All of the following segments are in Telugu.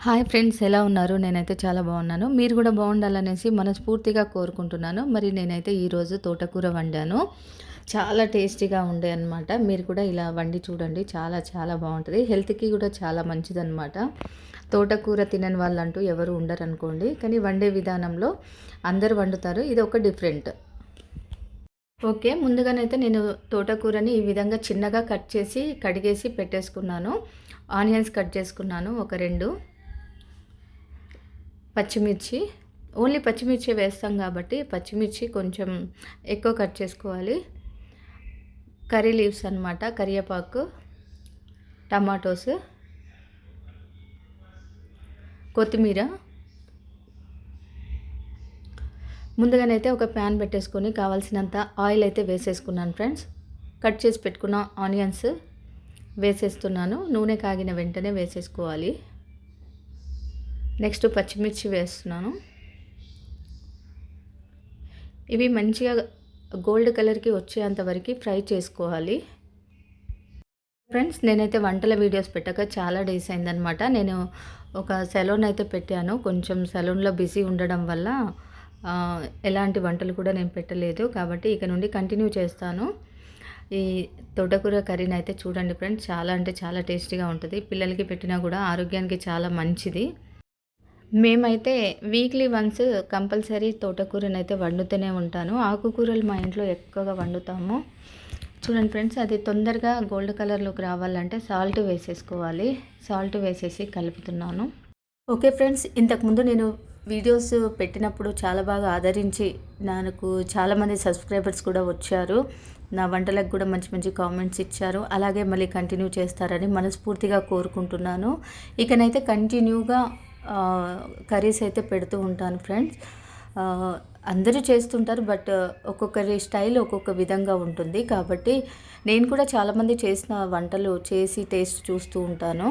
హాయ్ ఫ్రెండ్స్, ఎలా ఉన్నారు? నేనైతే చాలా బాగున్నాను. మీరు కూడా బాగుండాలనేసి మనస్ఫూర్తిగా కోరుకుంటున్నాను. మరి నేనైతే ఈరోజు తోటకూర వండాను. చాలా టేస్టీగా ఉండే అనమాట. మీరు కూడా ఇలా వండి చూడండి. చాలా చాలా బాగుంటుంది. హెల్త్కి కూడా చాలా మంచిదన్నమాట. తోటకూర తినని వాళ్ళంటూ ఎవరు ఉండరనుకోండి. కానీ వండే విధానంలో అందరూ వండుతారు. ఇది ఒక డిఫరెంట్. ఓకే, ముందుగానైతే నేను తోటకూరని ఈ విధంగా చిన్నగా కట్ చేసి కడిగేసి పెట్టేసుకున్నాను. ఆనియన్స్ కట్ చేసుకున్నాను ఒక 2. పచ్చిమిర్చి, ఓన్లీ పచ్చిమిర్చి వేస్తాం కాబట్టి పచ్చిమిర్చి కొంచెం ఎక్కువ కట్ చేసుకోవాలి. కర్రీ లీవ్స్ అనమాట, కరివేపాకు, టమాటోస్, కొత్తిమీర. ముందుగానైతే ఒక ప్యాన్ పెట్టేసుకొని కావాల్సినంత ఆయిల్ అయితే వేసేసుకున్నాను ఫ్రెండ్స్. కట్ చేసి పెట్టుకున్న ఆనియన్స్ వేసేస్తున్నాను. నూనె కాగిన వెంటనే వేసేసుకోవాలి. నెక్స్ట్ పచ్చిమిర్చి వేస్తున్నాను. ఇవి మంచిగా గోల్డ్ కలర్కి వచ్చేంత వరకు ఫ్రై చేసుకోవాలి. ఫ్రెండ్స్, నేనైతే వంటల వీడియోస్ పెట్టక చాలా డేస్ అయిందనమాట. నేను ఒక సెలూన్ అయితే పెట్టాను. కొంచెం సెలూన్లో బిజీ ఉండడం వల్ల ఎలాంటి వంటలు కూడా నేను పెట్టలేదు. కాబట్టి ఇక నుండి కంటిన్యూ చేస్తాను. ఈ తోటకూర కర్రీని అయితే చూడండి ఫ్రెండ్స్, చాలా అంటే చాలా టేస్టీగా ఉంటుంది. పిల్లలకి పెట్టినా కూడా ఆరోగ్యానికి చాలా మంచిది. మేమైతే వీక్లీ వన్స్ కంపల్సరీ తోటకూరనైతే వండుతూనే ఉంటాను. ఆకుకూరలు మా ఇంట్లో ఎక్కువగా వండుతాము. చూడండి ఫ్రెండ్స్, అది తొందరగా గోల్డ్ కలర్లోకి రావాలంటే సాల్ట్ వేసేసుకోవాలి. సాల్ట్ వేసేసి కలుపుతున్నాను. ఓకే ఫ్రెండ్స్, ఇంతకుముందు నేను వీడియోస్ పెట్టినప్పుడు చాలా బాగా ఆదరించి నాకు చాలామంది సబ్స్క్రైబర్స్ కూడా వచ్చారు. నా వంటలకు కూడా మంచి మంచి కామెంట్స్ ఇచ్చారు. అలాగే మళ్ళీ కంటిన్యూ చేస్తారని మనస్ఫూర్తిగా కోరుకుంటున్నాను. ఇకనైతే కంటిన్యూగా కర్రీస్ అయితే పెడుతూ ఉంటాను ఫ్రెండ్స్. అందరూ చేస్తుంటారు, బట్ ఒక్కొక్కరి స్టైల్ ఒక్కొక్క విధంగా ఉంటుంది. కాబట్టి నేను కూడా చాలామంది చేసిన వంటలు చేసి టేస్ట్ చూస్తూ ఉంటాను.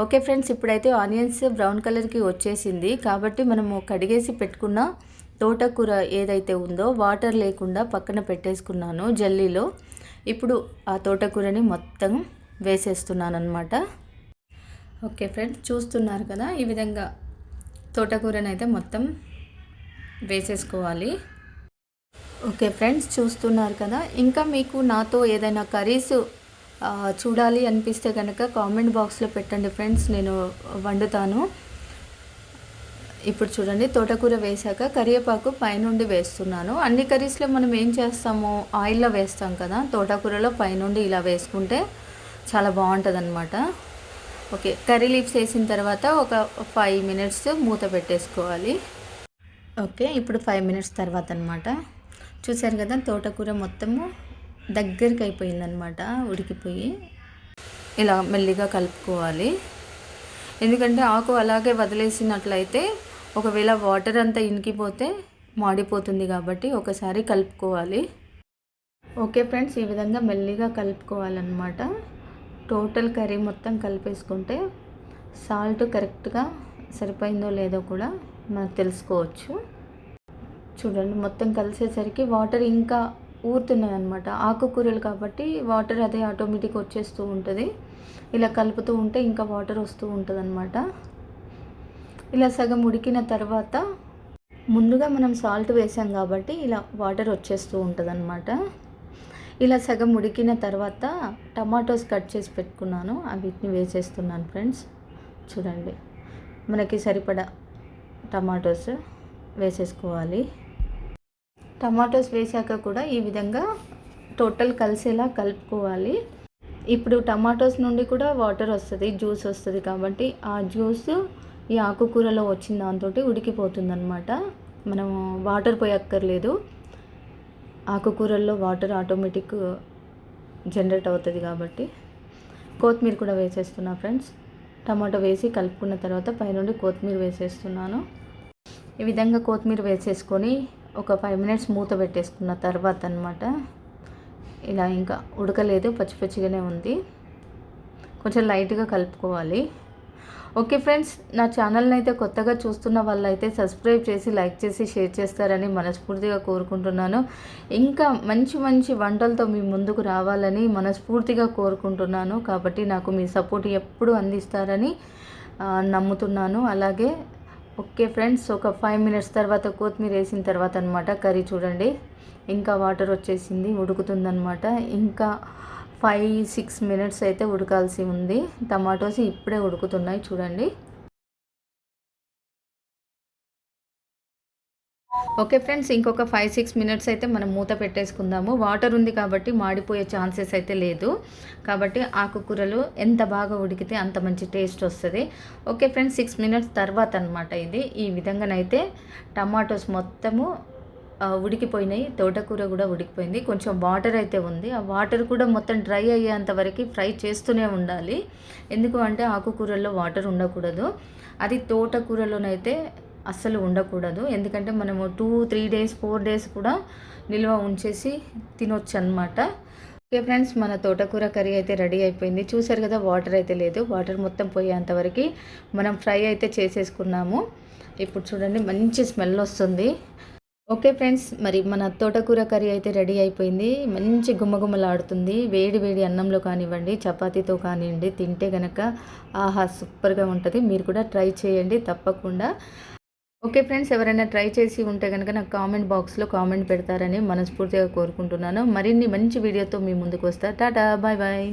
ఓకే ఫ్రెండ్స్, ఇప్పుడైతే ఆనియన్స్ బ్రౌన్ కలర్కి వచ్చేసింది. కాబట్టి మనము కడిగేసి పెట్టుకున్న తోటకూర ఏదైతే ఉందో వాటర్ లేకుండా పక్కన పెట్టేసుకున్నాను జల్లీలో. ఇప్పుడు ఆ తోటకూరని మొత్తం వేసేస్తున్నాను అనమాట. ఓకే ఫ్రెండ్స్, చూస్తున్నారు కదా, ఈ విధంగా తోటకూరని అయితే మొత్తం వేసేసుకోవాలి. ఓకే ఫ్రెండ్స్, చూస్తున్నారు కదా. ఇంకా మీకు నాతో ఏదైనా కర్రీస్ చూడాలి అనిపిస్తే కనుక కామెంట్ బాక్స్లో పెట్టండి ఫ్రెండ్స్, నేను వండుతాను. ఇప్పుడు చూడండి, తోటకూర వేసాక కరివేపాకు పైనుండి వేస్తున్నాను. అన్ని కర్రీస్లో మనం ఏం చేస్తామో ఆయిల్లో వేస్తాం కదా, తోటకూరలో పైనుండి ఇలా వేసుకుంటే చాలా బాగుంటుంది అనమాట. ఓకే, కర్రీ లీవ్స్ వేసిన తర్వాత ఒక 5 మినిట్స్ మూత పెట్టేసుకోవాలి. ఓకే, ఇప్పుడు 5 మినిట్స్ తర్వాత అనమాట. చూసారు కదా, తోటకూర మొత్తము దగ్గరికి అయిపోయిందనమాట, ఉడికిపోయి. ఇలా మెల్లిగా కలుపుకోవాలి. ఎందుకంటే ఆకు అలాగే వదిలేసినట్లయితే ఒకవేళ వాటర్ అంతా ఇనికిపోతే మాడిపోతుంది. కాబట్టి ఒకసారి కలుపుకోవాలి. ఓకే ఫ్రెండ్స్, ఈ విధంగా మెల్లిగా కలుపుకోవాలన్నమాట. టోటల్ కర్రీ మొత్తం కలిపేసుకుంటే సాల్ట్ కరెక్ట్గా సరిపోయిందో లేదో కూడా మనకు తెలుసుకోవచ్చు. చూడండి, మొత్తం కలిసేసరికి వాటర్ ఇంకా ఊరుతున్నాయి అన్నమాట. ఆకుకూరలు కాబట్టి వాటర్ అదే ఆటోమేటిక్ వచ్చేస్తూ ఉంటుంది. ఇలా కలుపుతూ ఉంటే ఇంకా వాటర్ వస్తూ ఉంటుంది అన్నమాట. ఇలా సగం ఉడికిన తర్వాత ముందుగా మనం సాల్ట్ వేసాం కాబట్టి ఇలా వాటర్ వచ్చేస్తూ ఉంటుంది అన్నమాట. ఇలా సగం ఉడికిన తర్వాత టమాటోస్ కట్ చేసి పెట్టుకున్నాను, వీటిని వేసేస్తున్నాను ఫ్రెండ్స్. చూడండి, మనకి సరిపడా టమాటోస్ వేసేసుకోవాలి. టమాటోస్ వేసాక కూడా ఈ విధంగా టోటల్ కలిసేలా కలుపుకోవాలి. ఇప్పుడు టమాటోస్ నుండి కూడా వాటర్ వస్తుంది, జ్యూస్ వస్తుంది. కాబట్టి ఆ జ్యూస్ ఈ ఆకుకూరలో వచ్చిన దాంతో ఉడికిపోతుంది అనమాట. మనం వాటర్ పోయక్కర్లేదు. ఆకుకూరల్లో వాటర్ ఆటోమేటిక్ జనరేట్ అవుతుంది. కాబట్టి కొత్తిమీర కూడా వేసేస్తున్నా ఫ్రెండ్స్. టమాటో వేసి కలుపుకున్న తర్వాత పైనుండి కొత్తిమీర వేసేస్తున్నాను. ఈ విధంగా కొత్తిమీర వేసేసుకొని ఒక 5 మినిట్స్ మూత పెట్టేసుకున్న తర్వాత అనమాట. ఇలా ఇంకా ఉడకలేదు, పచ్చి పచ్చిగానే ఉంది. కొంచెం లైట్గా కలుపుకోవాలి. ఓకే ఫ్రెండ్స్, నా ఛానల్ని అయితే కొత్తగా చూస్తున్న వాళ్ళైతే సబ్స్క్రైబ్ చేసి లైక్ చేసి షేర్ చేస్తారని మనస్ఫూర్తిగా కోరుకుంటున్నాను. ఇంకా మంచి మంచి వంటలతో మీ ముందుకు రావాలని మనస్ఫూర్తిగా కోరుకుంటున్నాను. కాబట్టి నాకు మీ సపోర్ట్ ఎప్పుడు అందిస్తారని నమ్ముతున్నాను. అలాగే ఓకే ఫ్రెండ్స్, ఒక 5 మినిట్స్ తర్వాత కొత్తిమీర వేసిన తర్వాత అనమాట కర్రీ చూడండి ఇంకా వాటర్ వచ్చేసింది, ఉడుకుతుందనమాట. ఇంకా 5-6 మినిట్స్ అయితే ఉడకాల్సి ఉంది. టమాటోస్ ఇప్పుడే ఉడుకుతున్నాయి చూడండి. ఓకే ఫ్రెండ్స్, ఇంకొక 5-6 మినిట్స్ అయితే మనం మూత పెట్టేసుకుందాము. వాటర్ ఉంది కాబట్టి మాడిపోయే ఛాన్సెస్ అయితే లేదు. కాబట్టి ఆకుకూరలు ఎంత బాగా ఉడికితే అంత మంచి టేస్ట్ వస్తుంది. ఓకే ఫ్రెండ్స్, 6 మినిట్స్ తర్వాత అనమాట ఇది. ఈ విధంగానైతే టమాటోస్ మొత్తము ఉడికిపోయినాయి. తోటకూర కూడా ఉడికిపోయింది. కొంచెం వాటర్ అయితే ఉంది. ఆ వాటర్ కూడా మొత్తం డ్రై అయ్యేంత వరకు ఫ్రై చేస్తూనే ఉండాలి. ఎందుకు అంటే ఆకుకూరల్లో వాటర్ ఉండకూడదు. అది తోటకూరలోనైతే అస్సలు ఉండకూడదు. ఎందుకంటే మనము 2-3 డేస్ 4 డేస్ కూడా నిల్వ ఉంచేసి తినొచ్చు అనమాట. ఓకే ఫ్రెండ్స్, మన తోటకూర కర్రీ అయితే రెడీ అయిపోయింది. చూసారు కదా, వాటర్ అయితే లేదు. వాటర్ మొత్తం పోయేంతవరకు మనం ఫ్రై అయితే చేసేసుకున్నాము. ఇప్పుడు చూడండి మంచి స్మెల్ వస్తుంది. ఓకే ఫ్రెండ్స్, మరి మన తోటకూర కర్రీ అయితే రెడీ అయిపోయింది. మంచి గుమ్మగుమ్మలాడుతుంది. వేడి వేడి అన్నంలో కానివ్వండి, చపాతీతో కానివ్వండి తింటే కనుక ఆహా సూపర్గా ఉంటుంది. మీరు కూడా ట్రై చేయండి తప్పకుండా. ఓకే ఫ్రెండ్స్, ఎవరైనా ట్రై చేసి ఉంటే కనుక నాకు కామెంట్ బాక్స్లో కామెంట్ పెడతారని మనస్ఫూర్తిగా కోరుకుంటున్నాను. మరిన్ని మంచి వీడియోతో మీ ముందుకు వస్తా. టాటా, బాయ్ బాయ్.